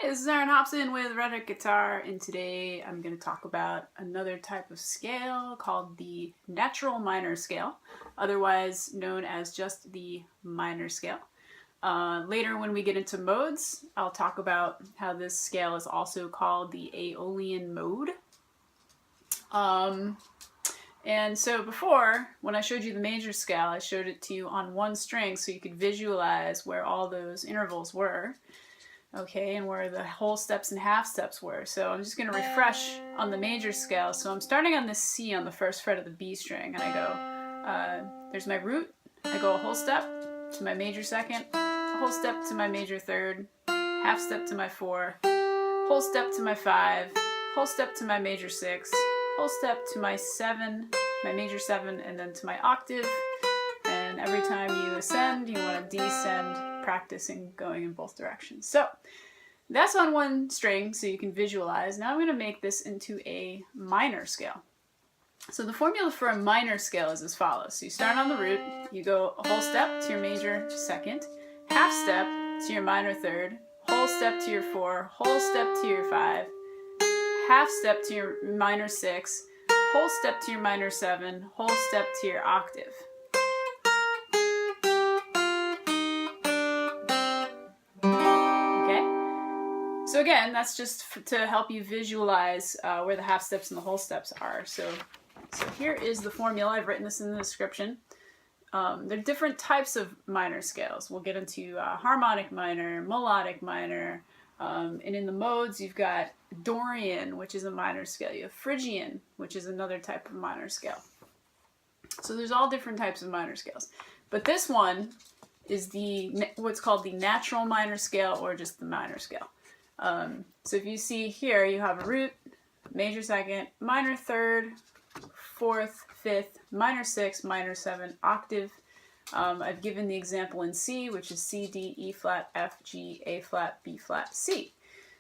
This is Aaron Hobson with Rhetoric Guitar, and today I'm going to talk about another type of scale called the natural minor scale, otherwise known as just the minor scale. Later when we get into modes, I'll talk about how this scale is also called the Aeolian mode. And so before, when I showed you the major scale, I showed it to you on one string so you could visualize where all those intervals were. Okay, and where the whole steps and half steps were. So I'm just going to refresh on the major scale. So I'm starting on this C on the first fret of the B string, and I go, there's my root, I go a whole step to my major second, a whole step to my major third, half step to my 4, whole step to my 5, whole step to my major 6, whole step to my 7, my major 7, and then to my octave. And every time you ascend, you want to descend, practicing going in both directions. So that's on one string so you can visualize. Now I'm going to make this into a minor scale. So the formula for a minor scale is as follows. So you start on the root, you go a whole step to your major second, half step to your minor third, whole step to your 4, whole step to your 5, half step to your minor 6, whole step to your minor 7, whole step to your octave. So again, that's just to help you visualize where the half steps and the whole steps are. So here is the formula. I've written this in the description. There are different types of minor scales. We'll get into harmonic minor, melodic minor, and in the modes you've got Dorian, which is a minor scale. You have Phrygian, which is another type of minor scale. So there's all different types of minor scales. But this one is what's called the natural minor scale, or just the minor scale. So if you see here, you have a root, major second, minor third, fourth, fifth, minor 6, minor 7, octave. I've given the example in C, which is C, D, E flat, F, G, A flat, B flat, C.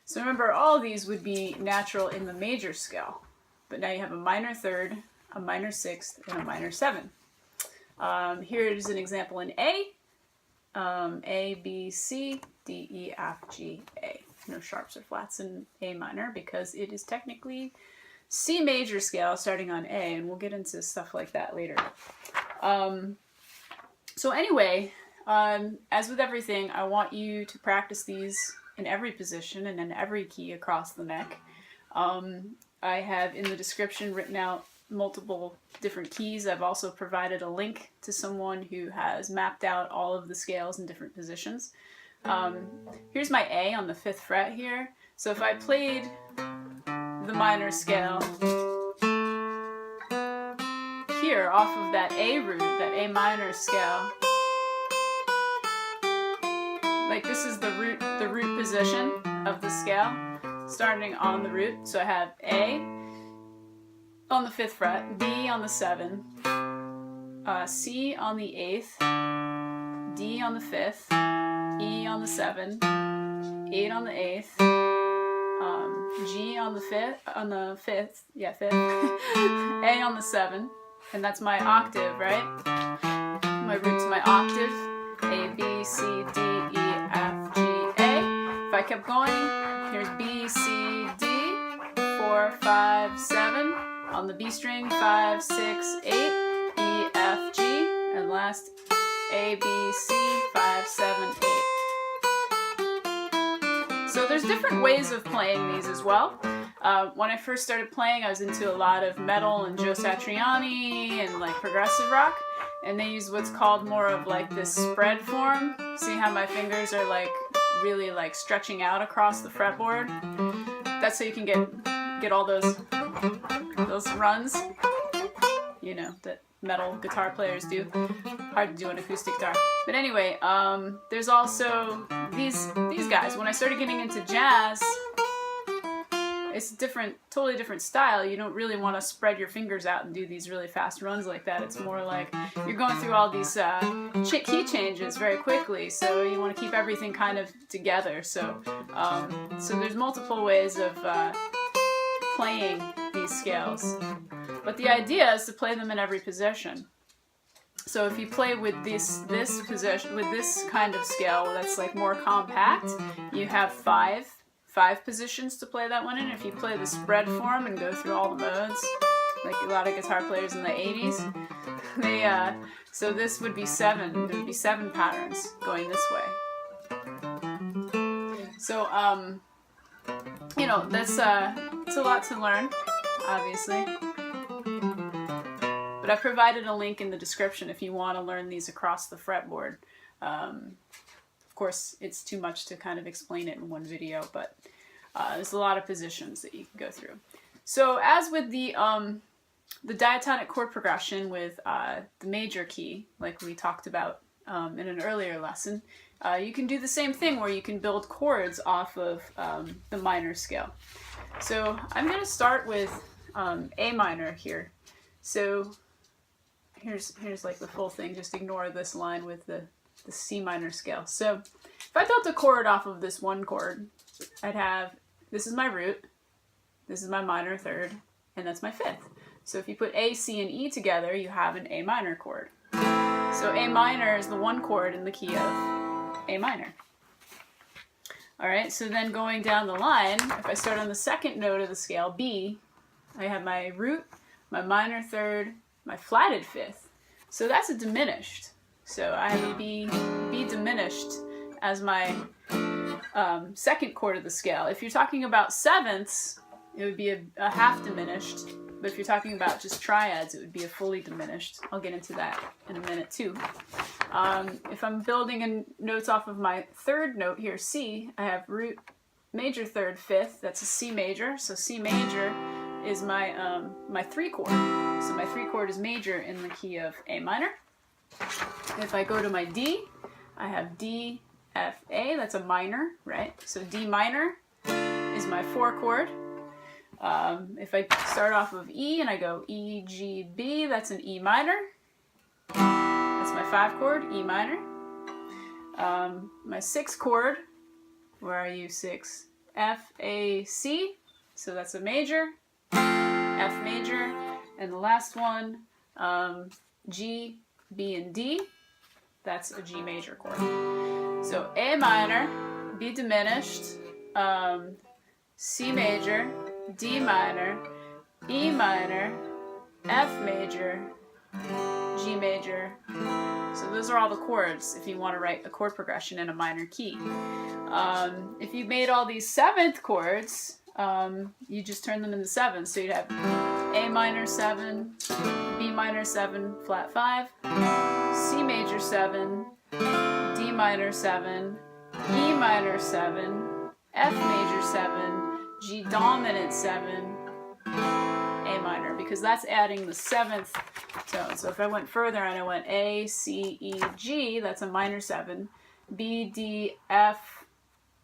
So remember, all of these would be natural in the major scale. But now you have a minor third, a minor 6th, and a minor 7. Here is an example in A. A, B, C, D, E, F, G, A. No sharps or flats in A minor because it is technically C major scale starting on A, and we'll get into stuff like that later. So anyway, as with everything, I want you to practice these in every position and in every key across the neck. I have in the description written out multiple different keys. I've also provided a link to someone who has mapped out all of the scales in different positions. Here's my A on the 5th fret here. So if I played the minor scale here off of that A root, that A minor scale, like this is the root position of the scale, starting on the root. So I have A on the 5th fret, B on the 7th, C on the 8th, D on the 5th, E on the 7th, 8 on the 8th, G on the 5th, yeah, 5th, A on the 7th, and that's my octave, right? My root's my octave, A, B, C, D, E, F, G, A. If I kept going, here's B, C, D, 4, 5, 7, on the B string, 5, 6, 8, E, F, G, and last A, B, C, 5, 7, 8. So there's different ways of playing these as well. When I first started playing, I was into a lot of metal and Joe Satriani and like progressive rock, and they use what's called more of like this spread form. See how my fingers are like really like stretching out across the fretboard? That's so you can get all those runs, you know, that metal guitar players do. Hard to do an acoustic guitar. But anyway, there's also these guys. When I started getting into jazz, it's a totally different style. You don't really want to spread your fingers out and do these really fast runs like that. It's more like you're going through all these key changes very quickly, so you want to keep everything kind of together. So there's multiple ways of playing these scales. But the idea is to play them in every position. So if you play with this position, with this kind of scale that's like more compact, you have 5 5 positions to play that one in. If you play the spread form and go through all the modes, like a lot of guitar players in the 80s, so this would be 7. There would be 7 patterns going this way. So, you know, it's a lot to learn, obviously. But I've provided a link in the description if you want to learn these across the fretboard. Of course, it's too much to kind of explain it in one video, but there's a lot of positions that you can go through. So as with the diatonic chord progression with the major key, like we talked about in an earlier lesson, you can do the same thing where you can build chords off of the minor scale. So I'm going to start with A minor here. So here's like the full thing. Just ignore this line with the C minor scale. So if I built a chord off of this one chord, I'd have, this is my root, this is my minor third, and that's my fifth. So if you put A, C, and E together, you have an A minor chord. So A minor is the one chord in the key of A minor. All right, so then going down the line, if I start on the second note of the scale, B, I have my root, my minor third, my flatted fifth. So that's a diminished. So I have a B diminished as my second chord of the scale. If you're talking about sevenths, it would be a half diminished. But if you're talking about just triads, it would be a fully diminished. I'll get into that in a minute too. If I'm building notes off of my third note here, C, I have root, major third, fifth. That's a C major. So C major is my my 3 chord. So my 3 chord is major in the key of A minor. If I go to my D, I have D, F, A. That's a minor, right? So D minor is my 4 chord. If I start off of E and I go E, G, B, that's an E minor. That's my 5 chord, E minor. My 6 chord, where are you, 6? F, A, C. So that's a major, F major. And the last one, G, B, and D. That's a G major chord. So A minor, B diminished, C major, D minor, E minor, F major, G major. So those are all the chords if you want to write a chord progression in a minor key. If you made all these 7th chords, you just turn them into 7. So you'd have A minor 7, B minor 7, flat 5, C major 7, D minor 7, E minor 7, F major 7, G dominant 7, A minor, because that's adding the 7th tone. So if I went further and I went A, C, E, G, that's a minor 7, B, D, F,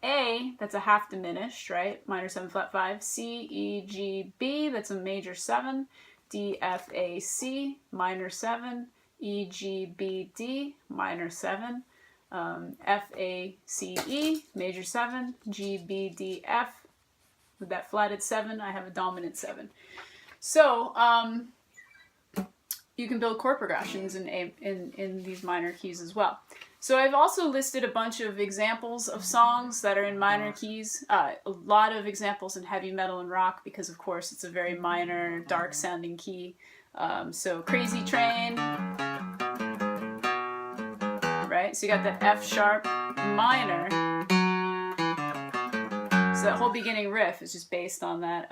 A, that's a half diminished, right? Minor 7, flat 5, C, E, G, B, that's a major 7, D, F, A, C, minor 7, E, G, B, D, minor 7, F, A, C, E, major 7, G, B, D, F. With that flatted 7, I have a dominant 7. So you can build chord progressions in these minor keys as well. So I've also listed a bunch of examples of songs that are in minor keys. A lot of examples in heavy metal and rock because, of course, it's a very minor, dark-sounding key. So Crazy Train, right? So you got the F sharp minor. So that whole beginning riff is just based on that.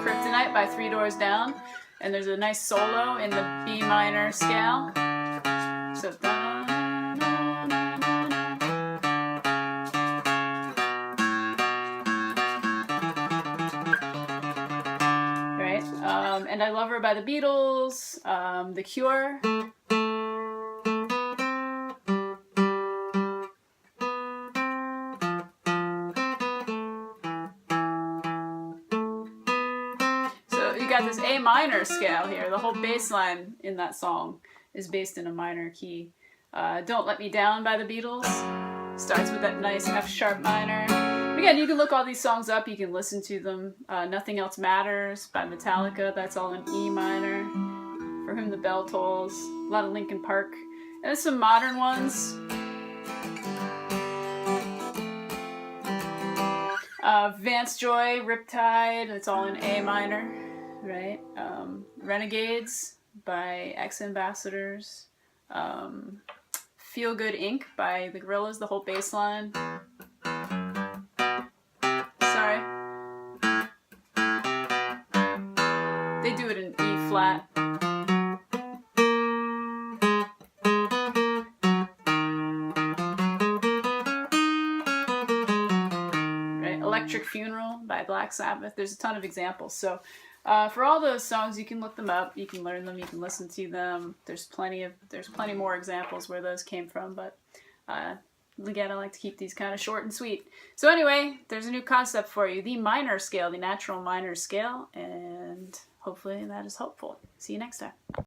Kryptonite by 3 Doors Down. And there's a nice solo in the B minor scale. So right? And I Love Her by the Beatles, The Cure. This A minor scale here. The whole bass line in that song is based in a minor key. Don't Let Me Down by the Beatles starts with that nice F sharp minor. Again, you can look all these songs up, you can listen to them. Nothing Else Matters by Metallica, that's all in E minor. For Whom the Bell Tolls, a lot of Linkin Park. And there's some modern ones. Vance Joy, Riptide, it's all in A minor, right? Renegades by Ex-Ambassadors. Feel Good Inc. by the Gorillaz, the whole bass line. Sorry. They do it in E flat. Right? Electric Funeral by Black Sabbath. There's a ton of examples. So for all those songs, you can look them up, you can learn them, you can listen to them. There's plenty more examples where those came from, but again, I like to keep these kind of short and sweet. So anyway, there's a new concept for you, the minor scale, the natural minor scale, and hopefully that is helpful. See you next time.